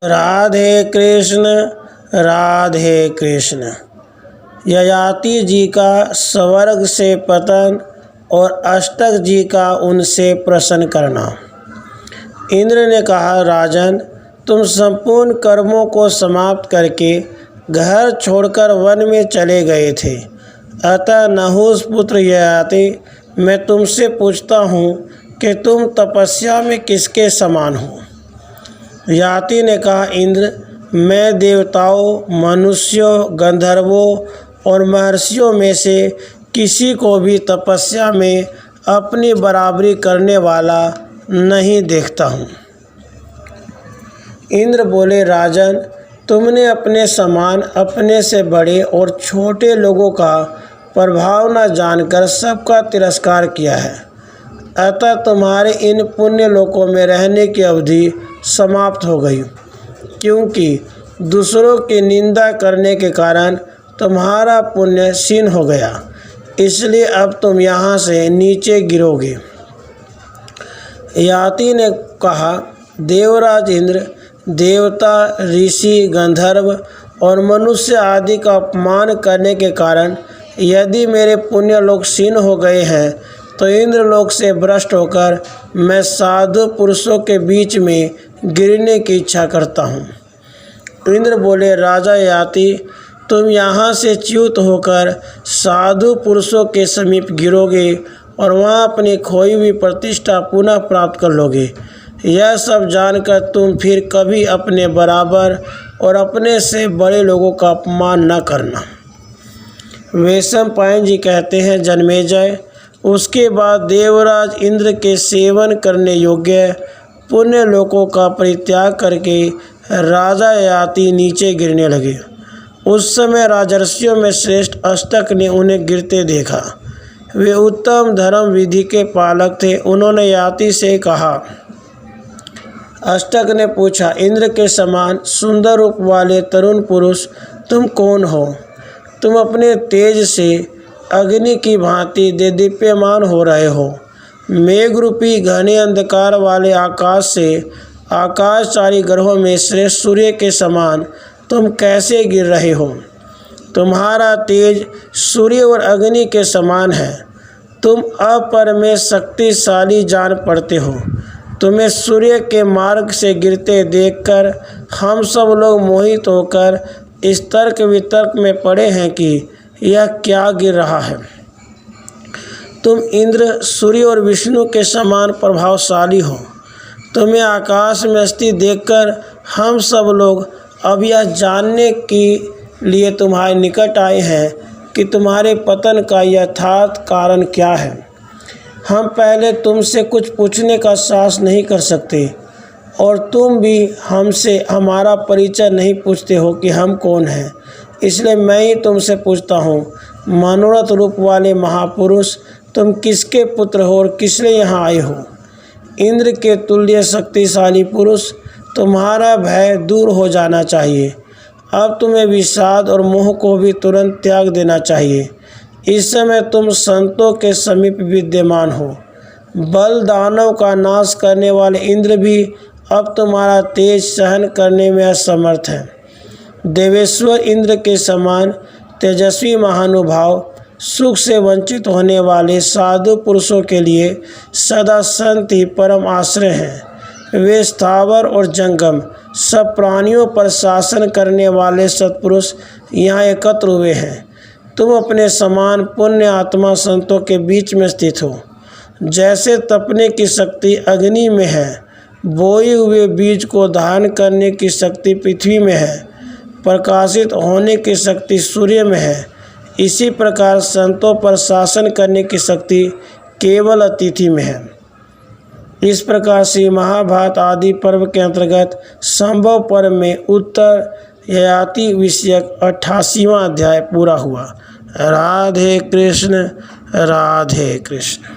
राधे कृष्ण। ययाति जी का स्वर्ग से पतन और अष्टक जी का उनसे प्रसन्न करना। इंद्र ने कहा, राजन, तुम संपूर्ण कर्मों को समाप्त करके घर छोड़कर वन में चले गए थे, अतः नहुष पुत्र ययाति, मैं तुमसे पूछता हूँ कि तुम तपस्या में किसके समान हो। ययाति ने कहा, इंद्र, मैं देवताओं, मनुष्यों, गंधर्वों और महर्षियों में से किसी को भी तपस्या में अपनी बराबरी करने वाला नहीं देखता हूँ। इंद्र बोले, राजन, तुमने अपने समान अपने से बड़े और छोटे लोगों का प्रभाव न जानकर सबका तिरस्कार किया है, अतः तुम्हारे इन पुण्य लोकों में रहने की अवधि समाप्त हो गई, क्योंकि दूसरों की निंदा करने के कारण तुम्हारा पुण्य क्षीण हो गया, इसलिए अब तुम यहाँ से नीचे गिरोगे। ययाति ने कहा, देवराज इंद्र, देवता, ऋषि, गंधर्व और मनुष्य आदि का अपमान करने के कारण यदि मेरे पुण्य लोक क्षीण हो गए हैं, तो इंद्रलोक से भ्रष्ट होकर मैं साधु पुरुषों के बीच में गिरने की इच्छा करता हूँ। इंद्र बोले, राजा ययाति, तुम यहाँ से च्युत होकर साधु पुरुषों के समीप गिरोगे और वहाँ अपनी खोई हुई प्रतिष्ठा पुनः प्राप्त कर लोगे। यह सब जानकर तुम फिर कभी अपने बराबर और अपने से बड़े लोगों का अपमान न करना। वैशंपायन जी कहते हैं, जन्मेजय, उसके बाद देवराज इंद्र के सेवन करने योग्य पुण्य लोकों का परित्याग करके राजा ययाति नीचे गिरने लगे। उस समय राजर्षियों में श्रेष्ठ अष्टक ने उन्हें गिरते देखा। वे उत्तम धर्म विधि के पालक थे। उन्होंने ययाति से कहा, अष्टक ने पूछा, इंद्र के समान सुंदर रूप वाले तरुण पुरुष तुम कौन हो? तुम अपने तेज से अग्नि की भांति देदीप्यमान हो रहे हो। मेघ रूपी घने अंधकार वाले आकाश से आकाशचारी ग्रहों में श्रेष्ठ सूर्य के समान तुम कैसे गिर रहे हो? तुम्हारा तेज सूर्य और अग्नि के समान है। तुम अपरमेय शक्तिशाली जान पड़ते हो। तुम्हें सूर्य के मार्ग से गिरते देखकर हम सब लोग मोहित होकर इस तर्क वितर्क में पड़े हैं कि यह क्या गिर रहा है। तुम इंद्र, सूर्य और विष्णु के समान प्रभावशाली हो। तुम्हें आकाश में स्थित देखकर हम सब लोग अब यह जानने के लिए तुम्हारे निकट आए हैं कि तुम्हारे पतन का यथार्थ कारण क्या है। हम पहले तुमसे कुछ पूछने का साहस नहीं कर सकते और तुम भी हमसे हमारा परिचय नहीं पूछते हो कि हम कौन हैं। इसलिए मैं ही तुमसे पूछता हूँ, मनोरथ रूप वाले महापुरुष, तुम किसके पुत्र हो और किस लिए यहाँ आए हो? इंद्र के तुल्य शक्तिशाली पुरुष, तुम्हारा भय दूर हो जाना चाहिए। अब तुम्हें विषाद और मोह को भी तुरंत त्याग देना चाहिए। इस समय तुम संतों के समीप विद्यमान हो। बल दानव का नाश करने वाले इंद्र भी अब तुम्हारा तेज सहन करने में असमर्थ है। देवेश्वर इंद्र के समान तेजस्वी महानुभाव सुख से वंचित होने वाले साधु पुरुषों के लिए सदा संत ही परम आश्रय हैं। वे स्थावर और जंगम सब प्राणियों पर शासन करने वाले सत्पुरुष यहाँ एकत्र हुए हैं। तुम अपने समान पुण्य आत्मा संतों के बीच में स्थित हो। जैसे तपने की शक्ति अग्नि में है, बोए हुए बीज को धारण करने की शक्ति पृथ्वी में है, प्रकाशित होने की शक्ति सूर्य में है, इसी प्रकार संतों पर शासन करने की शक्ति केवल अतिथि में है। इस प्रकार से महाभारत आदि पर्व के अंतर्गत संभव पर्व में उत्तर ययाति विषयक 88वां अध्याय पूरा हुआ। राधे कृष्ण, राधे कृष्ण।